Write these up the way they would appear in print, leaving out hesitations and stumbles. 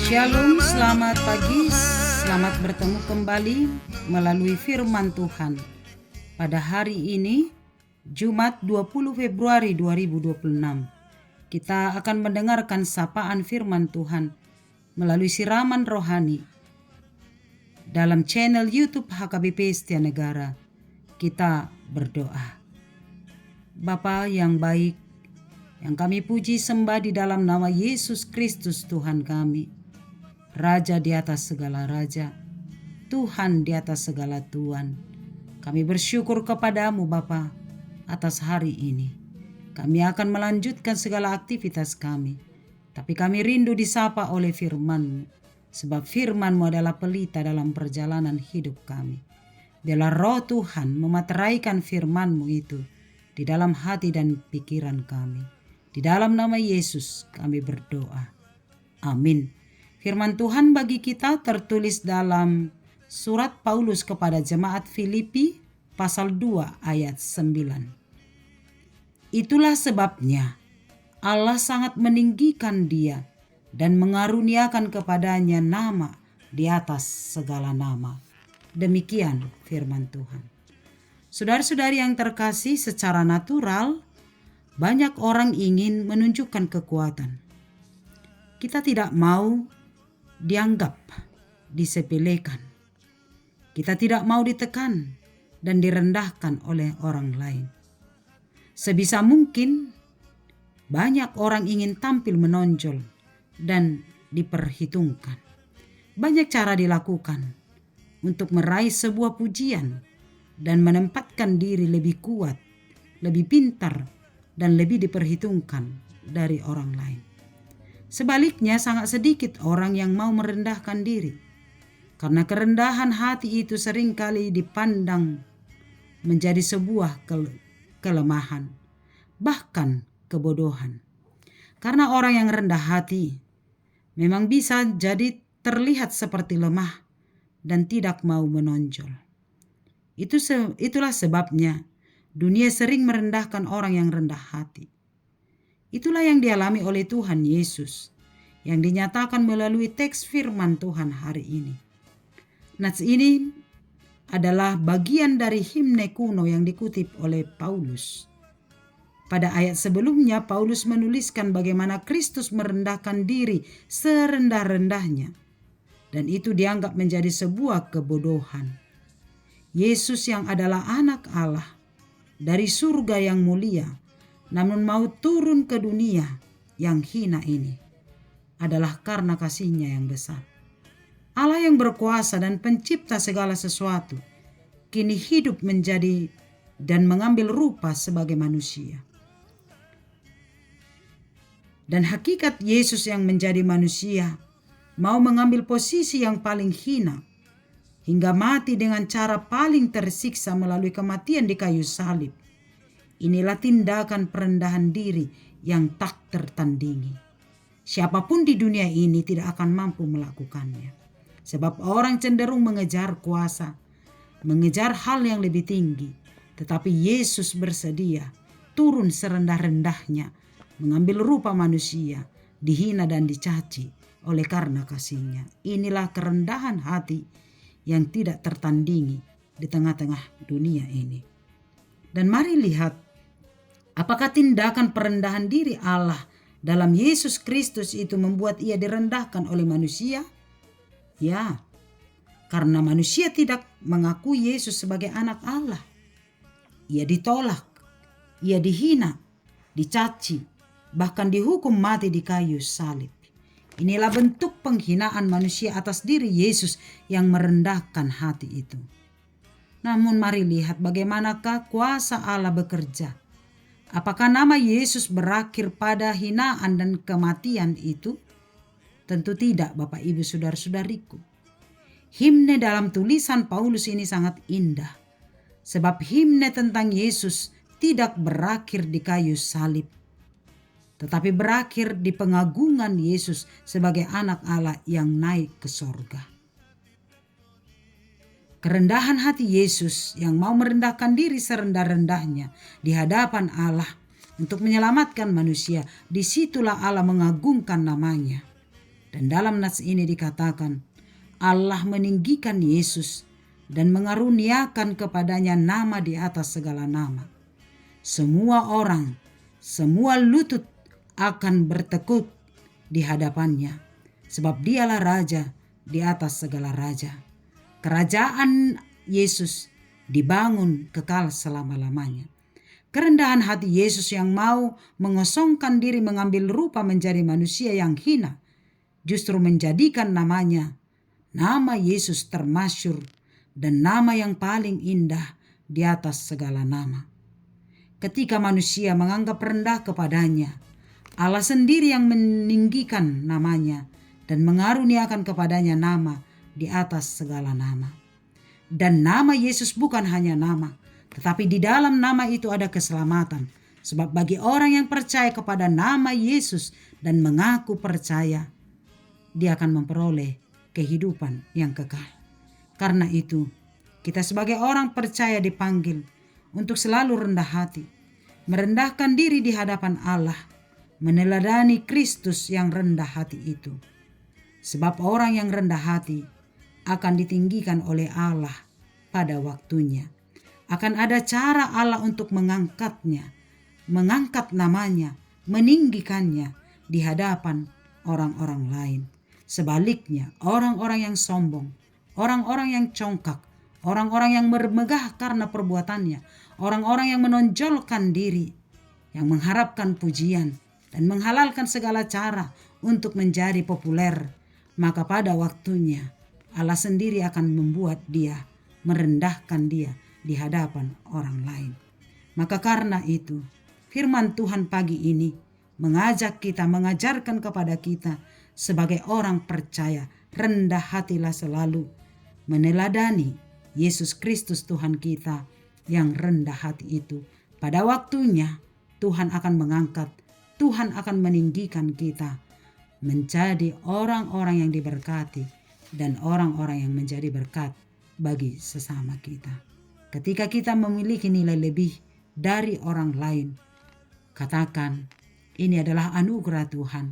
Shalom, selamat pagi, selamat bertemu kembali melalui firman Tuhan. Pada hari ini, Jumat 20 Februari 2026, kita akan mendengarkan sapaan firman Tuhan melalui siraman rohani dalam channel YouTube HKBP Setia Negara. Kita berdoa. Bapa yang baik, yang kami puji sembah di dalam nama Yesus Kristus Tuhan kami, Raja di atas segala raja, Tuhan di atas segala Tuhan. Kami bersyukur kepadamu Bapa atas hari ini. Kami akan melanjutkan segala aktivitas kami, tapi kami rindu disapa oleh firman-Mu, sebab firman-Mu adalah pelita dalam perjalanan hidup kami. Biarlah roh Tuhan memateraikan firman-Mu itu di dalam hati dan pikiran kami. Di dalam nama Yesus kami berdoa. Amin. Firman Tuhan bagi kita tertulis dalam surat Paulus kepada jemaat Filipi pasal 2 ayat 9. Itulah sebabnya Allah sangat meninggikan dia dan mengaruniakan kepadanya nama di atas segala nama. Demikian firman Tuhan. Saudara-saudari yang terkasih, secara natural banyak orang ingin menunjukkan kekuatan. Kita tidak mau dianggap disepelekan. Kita tidak mau ditekan dan direndahkan oleh orang lain. Sebisa mungkin banyak orang ingin tampil menonjol dan diperhitungkan. Banyak cara dilakukan untuk meraih sebuah pujian dan menempatkan diri lebih kuat, lebih pintar, dan lebih diperhitungkan dari orang lain. Sebaliknya, sangat sedikit orang yang mau merendahkan diri, karena kerendahan hati itu seringkali dipandang menjadi sebuah kelemahan, bahkan kebodohan. Karena orang yang rendah hati memang bisa jadi terlihat seperti lemah dan tidak mau menonjol. Itulah sebabnya dunia sering merendahkan orang yang rendah hati. Itulah yang dialami oleh Tuhan Yesus, yang dinyatakan melalui teks firman Tuhan hari ini. Nats ini adalah bagian dari himne kuno yang dikutip oleh Paulus. Pada ayat sebelumnya, Paulus menuliskan bagaimana Kristus merendahkan diri serendah-rendahnya, dan itu dianggap menjadi sebuah kebodohan. Yesus yang adalah anak Allah dari surga yang mulia, namun mau turun ke dunia yang hina ini, adalah karena kasih-Nya yang besar. Allah yang berkuasa dan pencipta segala sesuatu, kini hidup menjadi dan mengambil rupa sebagai manusia. Dan hakikat Yesus yang menjadi manusia, mau mengambil posisi yang paling hina, hingga mati dengan cara paling tersiksa melalui kematian di kayu salib. Inilah tindakan perendahan diri yang tak tertandingi. Siapapun di dunia ini tidak akan mampu melakukannya. Sebab orang cenderung mengejar kuasa, mengejar hal yang lebih tinggi. Tetapi Yesus bersedia turun serendah-rendahnya, mengambil rupa manusia, dihina dan dicaci oleh karena kasih-Nya. Inilah kerendahan hati yang tidak tertandingi di tengah-tengah dunia ini. Dan mari lihat, apakah tindakan perendahan diri Allah dalam Yesus Kristus itu membuat Ia direndahkan oleh manusia? Ya, karena manusia tidak mengakui Yesus sebagai anak Allah. Ia ditolak, Ia dihina, dicaci, bahkan dihukum mati di kayu salib. Inilah bentuk penghinaan manusia atas diri Yesus yang merendahkan hati itu. Namun mari lihat bagaimanakah kuasa Allah bekerja. Apakah nama Yesus berakhir pada hinaan dan kematian itu? Tentu tidak, Bapak Ibu Saudara-saudariku. Himne dalam tulisan Paulus ini sangat indah. Sebab himne tentang Yesus tidak berakhir di kayu salib, tetapi berakhir di pengagungan Yesus sebagai anak Allah yang naik ke sorga. Kerendahan hati Yesus yang mau merendahkan diri serendah-rendahnya di hadapan Allah untuk menyelamatkan manusia, disitulah Allah mengagungkan namanya. Dan dalam nas ini dikatakan, Allah meninggikan Yesus dan mengaruniakan kepadanya nama di atas segala nama. Semua orang, semua lutut akan bertekuk di hadapannya, sebab dialah Raja di atas segala raja. Kerajaan Yesus dibangun kekal selama-lamanya. Kerendahan hati Yesus yang mau mengosongkan diri mengambil rupa menjadi manusia yang hina, justru menjadikan nama Yesus termasyur dan nama yang paling indah di atas segala nama. Ketika manusia menganggap rendah kepadanya, Allah sendiri yang meninggikan namanya dan mengaruniakan kepadanya nama di atas segala nama. Dan nama Yesus bukan hanya nama, tetapi di dalam nama itu ada keselamatan. Sebab bagi orang yang percaya kepada nama Yesus dan mengaku percaya, dia akan memperoleh kehidupan yang kekal. Karena itu, kita sebagai orang percaya dipanggil untuk selalu rendah hati, merendahkan diri di hadapan Allah, meneladani Kristus yang rendah hati itu. Sebab orang yang rendah hati akan ditinggikan oleh Allah pada waktunya. Akan ada cara Allah untuk mengangkatnya, mengangkat namanya, meninggikannya di hadapan orang-orang lain. Sebaliknya, orang-orang yang sombong, orang-orang yang congkak, orang-orang yang bermegah karena perbuatannya, orang-orang yang menonjolkan diri, yang mengharapkan pujian dan menghalalkan segala cara untuk menjadi populer, maka pada waktunya Allah sendiri akan membuat dia, merendahkan dia di hadapan orang lain. Maka karena itu, firman Tuhan pagi ini mengajak kita, mengajarkan kepada kita sebagai orang percaya, rendah hatilah selalu, meneladani Yesus Kristus Tuhan kita yang rendah hati itu. Pada waktunya Tuhan akan mengangkat, Tuhan akan meninggikan kita menjadi orang-orang yang diberkati dan orang-orang yang menjadi berkat bagi sesama kita. Ketika kita memiliki nilai lebih dari orang lain, katakan, ini adalah anugerah Tuhan.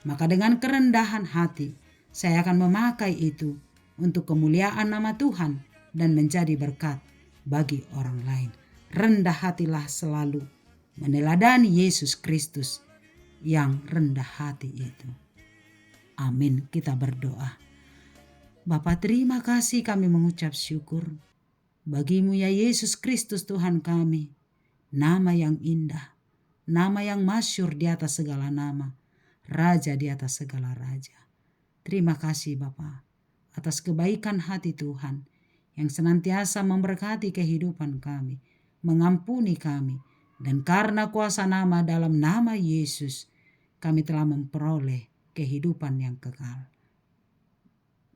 Maka dengan kerendahan hati, saya akan memakai itu untuk kemuliaan nama Tuhan dan menjadi berkat bagi orang lain. Rendah hatilah selalu, meneladani Yesus Kristus yang rendah hati itu. Amin. Kita berdoa. Bapa, terima kasih, kami mengucap syukur bagimu ya Yesus Kristus Tuhan kami. Nama yang indah, nama yang masyhur di atas segala nama, Raja di atas segala raja. Terima kasih Bapa atas kebaikan hati Tuhan yang senantiasa memberkati kehidupan kami, mengampuni kami, dan karena kuasa nama dalam nama Yesus, kami telah memperoleh kehidupan yang kekal.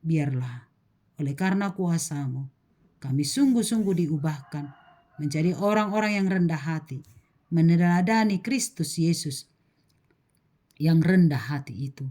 Biarlah oleh karena kuasa-Mu, kami sungguh-sungguh diubahkan menjadi orang-orang yang rendah hati, meneladani Kristus Yesus yang rendah hati itu.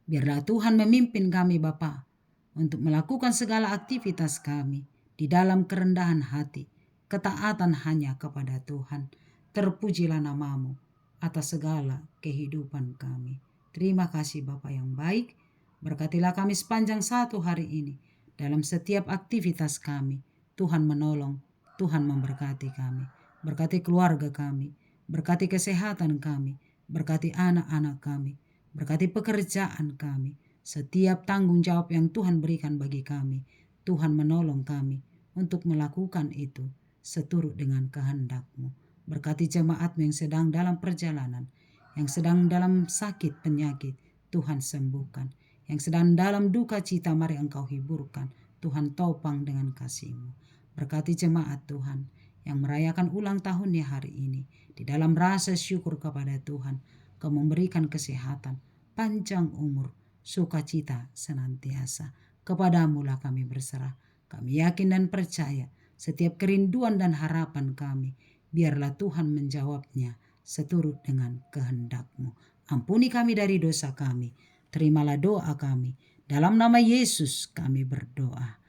Biarlah Tuhan memimpin kami Bapa untuk melakukan segala aktivitas kami di dalam kerendahan hati, ketaatan hanya kepada Tuhan. Terpujilah nama-Mu atas segala kehidupan kami. Terima kasih Bapa yang baik. Berkatilah kami sepanjang satu hari ini. Dalam setiap aktivitas kami, Tuhan menolong, Tuhan memberkati kami. Berkati keluarga kami, berkati kesehatan kami, berkati anak-anak kami, berkati pekerjaan kami. Setiap tanggung jawab yang Tuhan berikan bagi kami, Tuhan menolong kami untuk melakukan itu seturut dengan kehendak-Mu. Berkati jemaat-Mu yang sedang dalam perjalanan, yang sedang dalam sakit penyakit, Tuhan sembuhkan. Yang sedang dalam duka cita, mari Engkau hiburkan. Tuhan topang dengan kasih-Mu. Berkati jemaat Tuhan yang merayakan ulang tahunnya hari ini. Di dalam rasa syukur kepada Tuhan, Kau memberikan kesehatan, panjang umur, sukacita senantiasa. Kepadamu lah kami berserah. Kami yakin dan percaya setiap kerinduan dan harapan kami, biarlah Tuhan menjawabnya seturut dengan kehendak-Mu. Ampuni kami dari dosa kami. Terimalah doa kami. Dalam nama Yesus kami berdoa.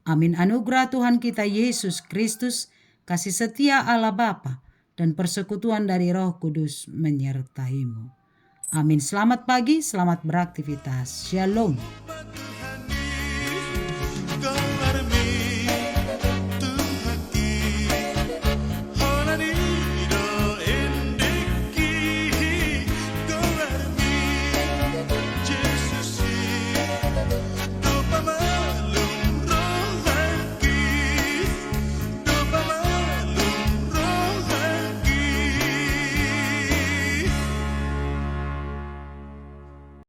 Amin. Anugerah Tuhan kita Yesus Kristus, kasih setia Allah Bapa, dan persekutuan dari Roh Kudus menyertai-Mu. Amin. Selamat pagi, selamat beraktivitas. Shalom.